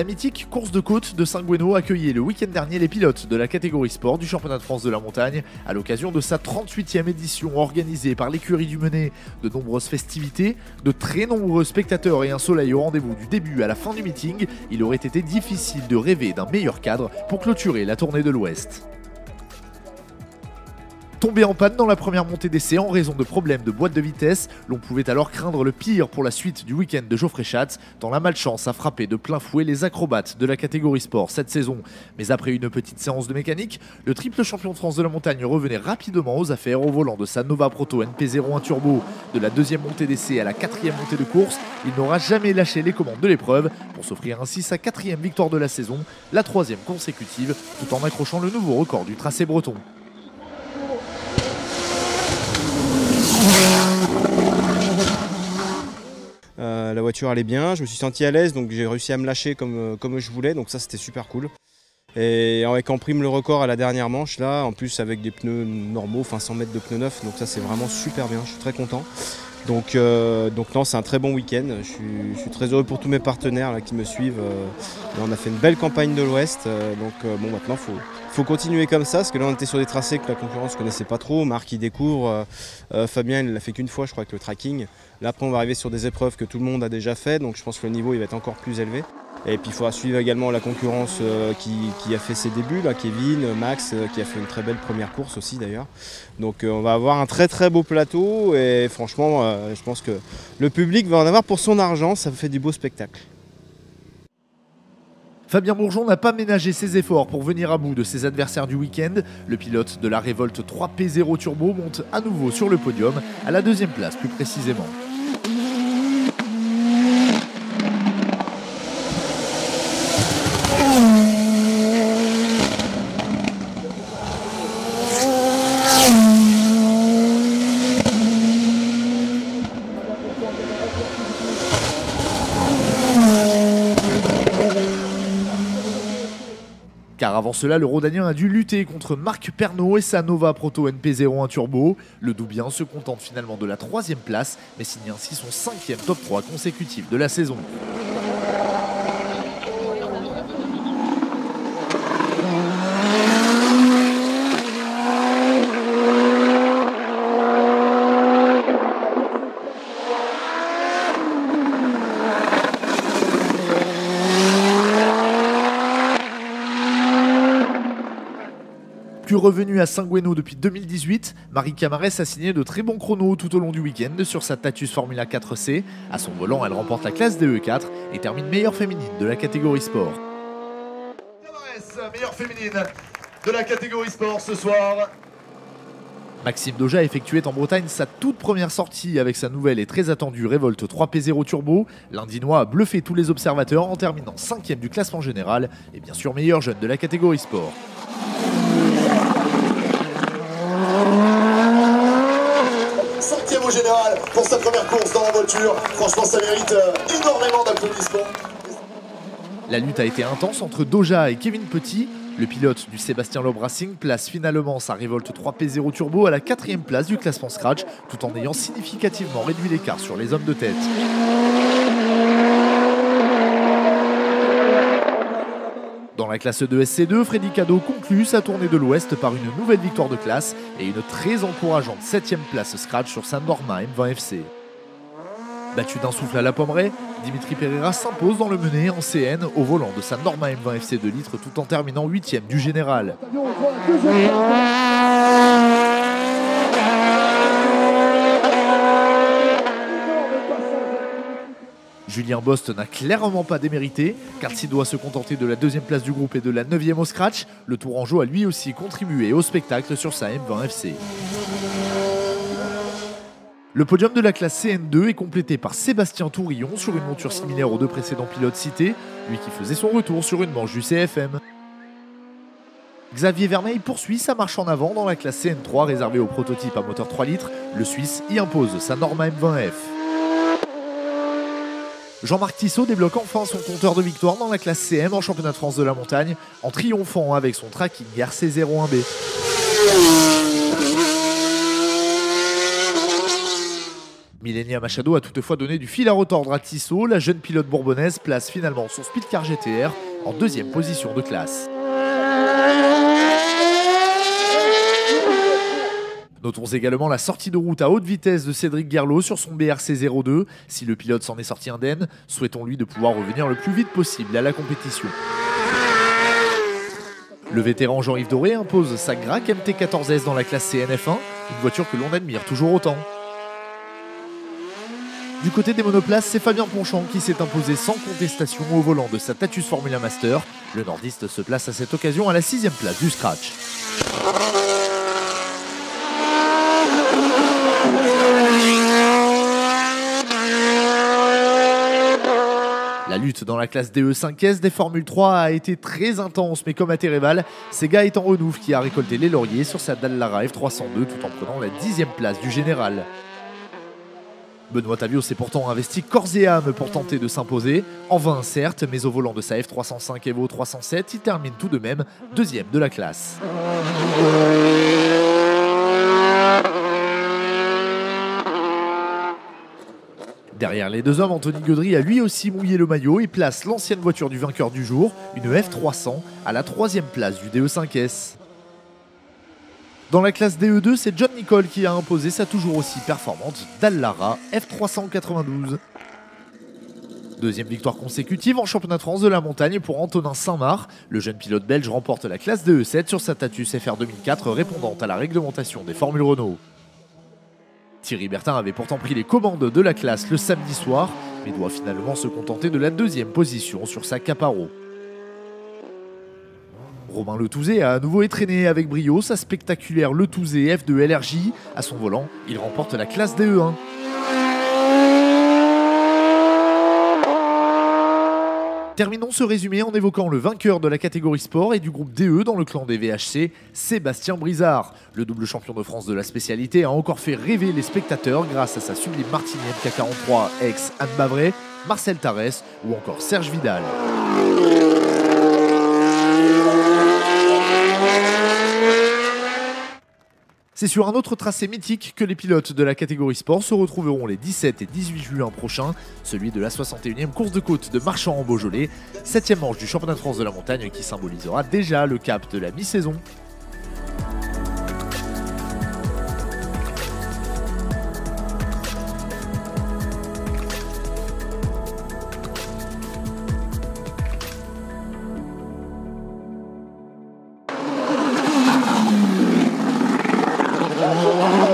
La mythique course de côte de Saint-Gouénot accueillait le week-end dernier les pilotes de la catégorie sport du championnat de France de la montagne à l'occasion de sa 38e édition organisée par l'écurie du Menet. De nombreuses festivités, de très nombreux spectateurs et un soleil au rendez-vous du début à la fin du meeting, il aurait été difficile de rêver d'un meilleur cadre pour clôturer la tournée de l'Ouest. Tombé en panne dans la première montée d'essai en raison de problèmes de boîte de vitesse, l'on pouvait alors craindre le pire pour la suite du week-end de Geoffrey Schatz, tant la malchance a frappé de plein fouet les acrobates de la catégorie sport cette saison. Mais après une petite séance de mécanique, le triple champion de France de la montagne revenait rapidement aux affaires au volant de sa Nova Proto NP01 Turbo. De la deuxième montée d'essai à la quatrième montée de course, il n'aura jamais lâché les commandes de l'épreuve pour s'offrir ainsi sa quatrième victoire de la saison, la troisième consécutive, tout en accrochant le nouveau record du tracé breton. La voiture allait bien, je me suis senti à l'aise, donc j'ai réussi à me lâcher comme je voulais, donc ça c'était super cool. Et avec en prime le record à la dernière manche là, en plus avec des pneus normaux, enfin 100 mètres de pneus neufs, donc ça c'est vraiment super bien, je suis très content. Donc non, c'est un très bon week-end, je suis très heureux pour tous mes partenaires là, qui me suivent. On a fait une belle campagne de l'Ouest, bon maintenant faut continuer comme ça, parce que là on était sur des tracés que la concurrence ne connaissait pas trop. Marc il découvre, Fabien il l'a fait qu'une fois je crois avec le tracking. Là après on va arriver sur des épreuves que tout le monde a déjà fait, donc je pense que le niveau il va être encore plus élevé. Et puis il faudra suivre également la concurrence qui a fait ses débuts, là, Kevin, Max, qui a fait une très belle première course aussi d'ailleurs. Donc on va avoir un très très beau plateau et franchement je pense que le public va en avoir pour son argent, ça fait du beau spectacle. Fabien Bourgeon n'a pas ménagé ses efforts pour venir à bout de ses adversaires du week-end. Le pilote de la Révolte 3P0 Turbo monte à nouveau sur le podium, à la deuxième place plus précisément. Car avant cela, le Rhodanien a dû lutter contre Marc Pernaut et sa Nova Proto NP01 Turbo. Le Doubien se contente finalement de la troisième place, mais signe ainsi son 5e top 3 consécutif de la saison. Plus revenue à Saint-Gouénot depuis 2018, Marie Camarès a signé de très bons chronos tout au long du week-end sur sa Tatuus Formula 4C. À son volant, elle remporte la classe DE4 et termine meilleure féminine de la catégorie sport. Camarès, meilleure féminine de la catégorie sport ce soir. Maxime Doja effectuait en Bretagne sa toute première sortie avec sa nouvelle et très attendue Révolte 3P0 Turbo. L'Indinois a bluffé tous les observateurs en terminant 5e du classement général et bien sûr meilleur jeune de la catégorie sport. Cinquième au général pour sa première course dans la voiture. Franchement, ça mérite énormément d'applaudissements. La lutte a été intense entre Doja et Kevin Petit. Le pilote du Sébastien Loeb Racing place finalement sa Révolte 3P0 Turbo à la 4e place du classement Scratch, tout en ayant significativement réduit l'écart sur les hommes de tête. Dans la classe 2 SC2, Freddy Cado conclut sa tournée de l'Ouest par une nouvelle victoire de classe et une très encourageante 7e place Scratch sur sa Norma M20 FC. Battu d'un souffle à la Pommeraye, Dimitri Pereira s'impose dans le Menet en CN au volant de sa Norma M20 FC 2 litres tout en terminant 8e du général. Julien Bost n'a clairement pas démérité, car s'il doit se contenter de la 2e place du groupe et de la 9e au Scratch, le Tourangeau a lui aussi contribué au spectacle sur sa M20 FC. Le podium de la classe CN2 est complété par Sébastien Tourillon sur une monture similaire aux deux précédents pilotes cités, lui qui faisait son retour sur une manche du CFM. Xavier Vermeil poursuit sa marche en avant dans la classe CN3 réservée aux prototypes à moteur 3 litres, le Suisse y impose sa Norma M20F. Jean-Marc Tissot débloque enfin son compteur de victoire dans la classe CM en championnat de France de la montagne, en triomphant avec son tracking RC01B. Millenia Machado a toutefois donné du fil à retordre à Tissot. La jeune pilote bourbonnaise place finalement son Speedcar GTR en deuxième position de classe. Notons également la sortie de route à haute vitesse de Cédric Guerlot sur son BRC02. Si le pilote s'en est sorti indemne, souhaitons-lui de pouvoir revenir le plus vite possible à la compétition. Le vétéran Jean-Yves Doré impose sa Grac MT14S dans la classe CNF1, une voiture que l'on admire toujours autant. Du côté des monoplaces, c'est Fabien Ponchant qui s'est imposé sans contestation au volant de sa Tatus Formula Master. Le nordiste se place à cette occasion à la 6e place du scratch. La lutte dans la classe DE5S des Formule 3 a été très intense, mais comme à Téréval, c'est Gaëtan Renouf qui a récolté les lauriers sur sa Dallara F302 tout en prenant la 10e place du général. Benoît Tavio s'est pourtant investi corps et âme pour tenter de s'imposer, en vain certes, mais au volant de sa F305 Evo 307, il termine tout de même deuxième de la classe. Derrière les deux hommes, Anthony Gaudry a lui aussi mouillé le maillot et place l'ancienne voiture du vainqueur du jour, une F300, à la 3e place du DE5S. Dans la classe DE2, c'est John Nicole qui a imposé sa toujours aussi performante Dallara F392. Deuxième victoire consécutive en championnat de France de la montagne pour Antonin Saint-Marc. Le jeune pilote belge remporte la classe DE7 sur sa Tatus FR 2004 répondant à la réglementation des formules Renault. Thierry Bertin avait pourtant pris les commandes de la classe le samedi soir, mais doit finalement se contenter de la deuxième position sur sa Caparo. Romain Letouzé a à nouveau étraîné avec brio sa spectaculaire Letouzé F2 LRJ. À son volant, il remporte la classe DE1. Terminons ce résumé en évoquant le vainqueur de la catégorie sport et du groupe DE dans le clan des VHC, Sébastien Brizard. Le double champion de France de la spécialité a encore fait rêver les spectateurs grâce à sa sublime Martini MK43 ex Anne Bavray, Marcel Tarès ou encore Serge Vidal. C'est sur un autre tracé mythique que les pilotes de la catégorie sport se retrouveront les 17 et 18 juin prochains, celui de la 61e course de côte de Marchand en Beaujolais, 7e manche du championnat de France de la montagne qui symbolisera déjà le cap de la mi-saison. Oh,